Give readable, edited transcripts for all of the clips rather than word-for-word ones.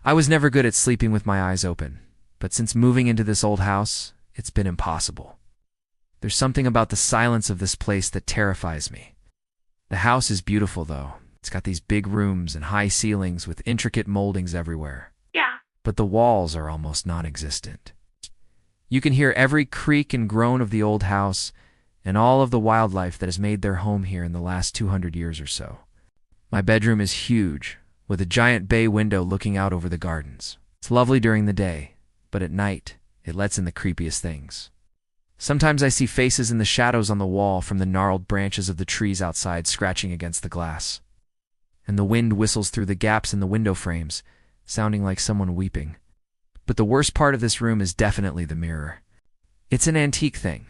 I was never good at sleeping with my eyes open, but since moving into this old house, it's been impossible. There's something about the silence of this place that terrifies me. The house is beautiful, though. It's got these big rooms and high ceilings with intricate moldings everywhere. Yeah. But the walls are almost non-existent. You can hear every creak and groan of the old house and all of the wildlife that has made their home here in the last 200 years or so. My bedroom is huge, with a giant bay window looking out over the gardens. It's lovely during the day, but at night, it lets in the creepiest things. Sometimes I see faces in the shadows on the wall from the gnarled branches of the trees outside scratching against the glass. And the wind whistles through the gaps in the window frames, sounding like someone weeping. But the worst part of this room is definitely the mirror. It's an antique thing,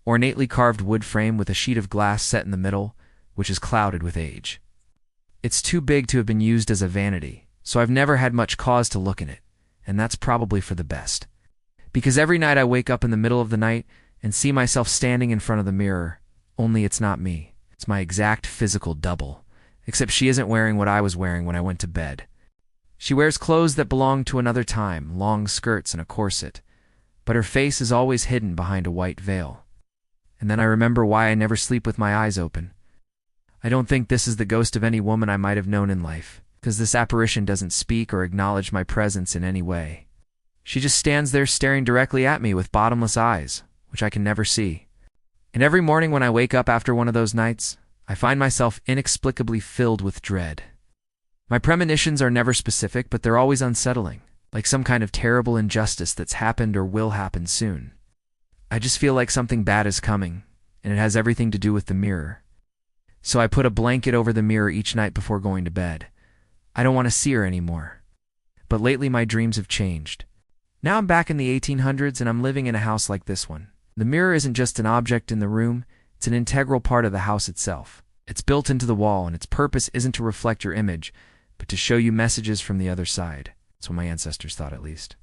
ornately carved wood frame with a sheet of glass set in the middle, which is clouded with age. It's too big to have been used as a vanity, so I've never had much cause to look in it, and that's probably for the best. Because every night I wake up in the middle of the night and see myself standing in front of the mirror, only it's not me. It's my exact physical double, except she isn't wearing what I was wearing when I went to bed. She wears clothes that belong to another time, long skirts and a corset, but her face is always hidden behind a white veil. And then I remember why I never sleep with my eyes open. I don't think this is the ghost of any woman I might have known in life, because this apparition doesn't speak or acknowledge my presence in any way. She just stands there staring directly at me with bottomless eyes, which I can never see. And every morning when I wake up after one of those nights, I find myself inexplicably filled with dread. My premonitions are never specific, but they're always unsettling, like some kind of terrible injustice that's happened or will happen soon. I just feel like something bad is coming, and it has everything to do with the mirror. So I put a blanket over the mirror each night before going to bed. I don't want to see her anymore. But lately my dreams have changed. Now I'm back in the 1800s and I'm living in a house like this one. The mirror isn't just an object in the room, it's an integral part of the house itself. It's built into the wall, and its purpose isn't to reflect your image, but to show you messages from the other side. That's what my ancestors thought, at least.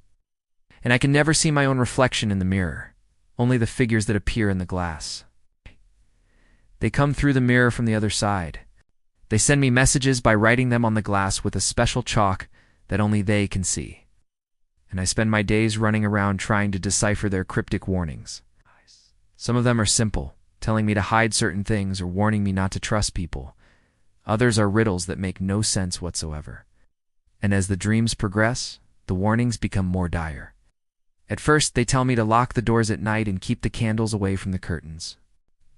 And I can never see my own reflection in the mirror, only the figures that appear in the glass. They come through the mirror from the other side. They send me messages by writing them on the glass with a special chalk that only they can see. And I spend my days running around trying to decipher their cryptic warnings. Some of them are simple, telling me to hide certain things or warning me not to trust people. Others are riddles that make no sense whatsoever. And as the dreams progress, the warnings become more dire. At first, they tell me to lock the doors at night and keep the candles away from the curtains.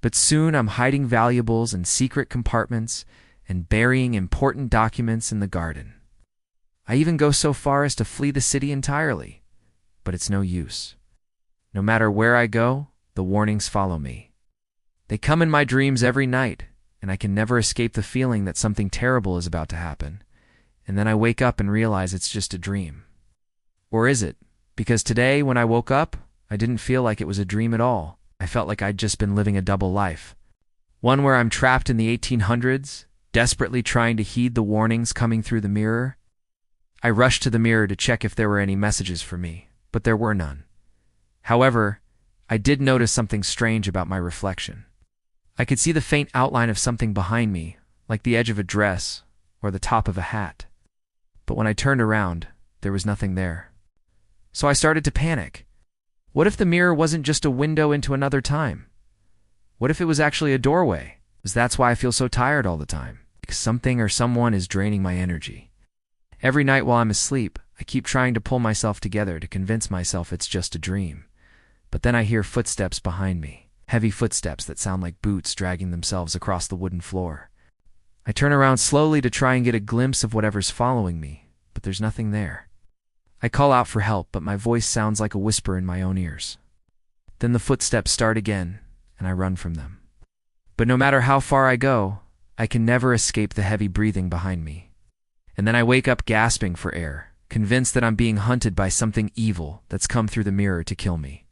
But soon I'm hiding valuables in secret compartments and burying important documents in the garden. I even go so far as to flee the city entirely, but it's no use. No matter where I go, the warnings follow me. They come in my dreams every night, and I can never escape the feeling that something terrible is about to happen. And then I wake up and realize it's just a dream. Or is it? Because today, when I woke up, I didn't feel like it was a dream at all. I felt like I'd just been living a double life. One where I'm trapped in the 1800s, desperately trying to heed the warnings coming through the mirror. I rushed to the mirror to check if there were any messages for me, but there were none. However, I did notice something strange about my reflection. I could see the faint outline of something behind me, like the edge of a dress or the top of a hat. But when I turned around, there was nothing there. So I started to panic. What if the mirror wasn't just a window into another time? What if it was actually a doorway? Because that's why I feel so tired all the time. Because something or someone is draining my energy. Every night while I'm asleep, I keep trying to pull myself together to convince myself it's just a dream. But then I hear footsteps behind me, heavy footsteps that sound like boots dragging themselves across the wooden floor. I turn around slowly to try and get a glimpse of whatever's following me, but there's nothing there. I call out for help, but my voice sounds like a whisper in my own ears. Then the footsteps start again, and I run from them. But no matter how far I go, I can never escape the heavy breathing behind me. And then I wake up gasping for air, convinced that I'm being hunted by something evil that's come through the mirror to kill me.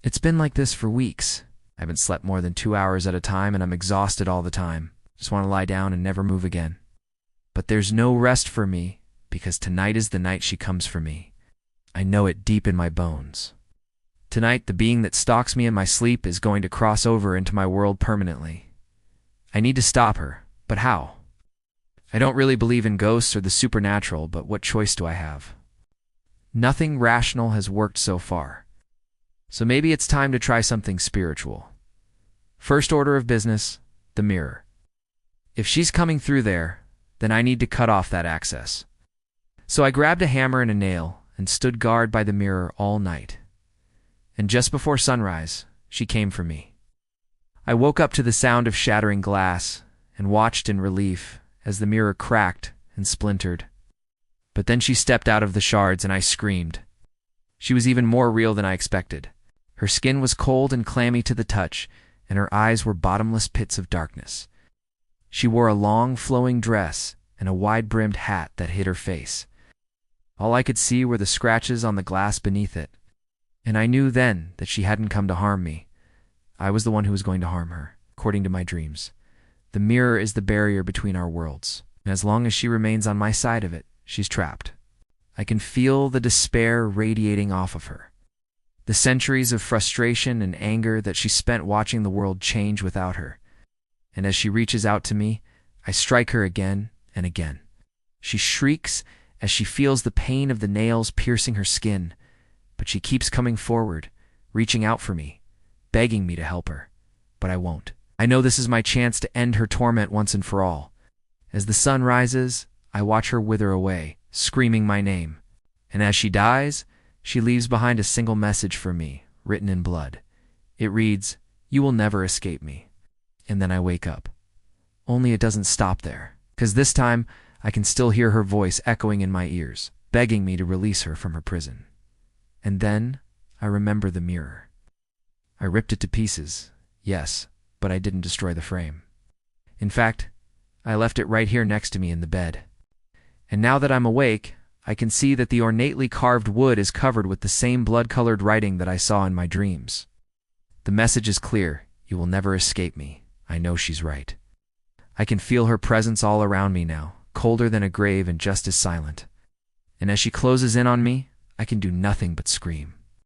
It's been like this for weeks. I haven't slept more than 2 hours at a time, and I'm exhausted all the time. Just want to lie down and never move again. But there's no rest for me, because tonight is the night she comes for me. I know it deep in my bones. Tonight, the being that stalks me in my sleep is going to cross over into my world permanently. I need to stop her, but how? I don't really believe in ghosts or the supernatural, but what choice do I have? Nothing rational has worked so far. So maybe it's time to try something spiritual. First order of business, the mirror. If she's coming through there, then I need to cut off that access. So I grabbed a hammer and a nail and stood guard by the mirror all night. And just before sunrise, she came for me. I woke up to the sound of shattering glass and watched in relief as the mirror cracked and splintered. But then she stepped out of the shards and I screamed. She was even more real than I expected. Her skin was cold and clammy to the touch, and her eyes were bottomless pits of darkness. She wore a long, flowing dress and a wide-brimmed hat that hid her face. All I could see were the scratches on the glass beneath it, and I knew then that she hadn't come to harm me. I was the one who was going to harm her, according to my dreams. The mirror is the barrier between our worlds, and as long as she remains on my side of it, she's trapped. I can feel the despair radiating off of her. The centuries of frustration and anger that she spent watching the world change without her. And as she reaches out to me, I strike her again and again. She shrieks as she feels the pain of the nails piercing her skin, but she keeps coming forward, reaching out for me, begging me to help her. But I won't. I know this is my chance to end her torment once and for all. As the sun rises, I watch her wither away, screaming my name. And as she dies, she leaves behind a single message for me, written in blood. It reads, "You will never escape me." And then I wake up. Only it doesn't stop there, because this time I can still hear her voice echoing in my ears, begging me to release her from her prison. And then I remember the mirror. I ripped it to pieces, yes, but I didn't destroy the frame. In fact, I left it right here next to me in the bed. And now that I'm awake, I can see that the ornately carved wood is covered with the same blood-colored writing that I saw in my dreams. The message is clear: you will never escape me. I know she's right. I can feel her presence all around me now, colder than a grave and just as silent. And as she closes in on me, I can do nothing but scream.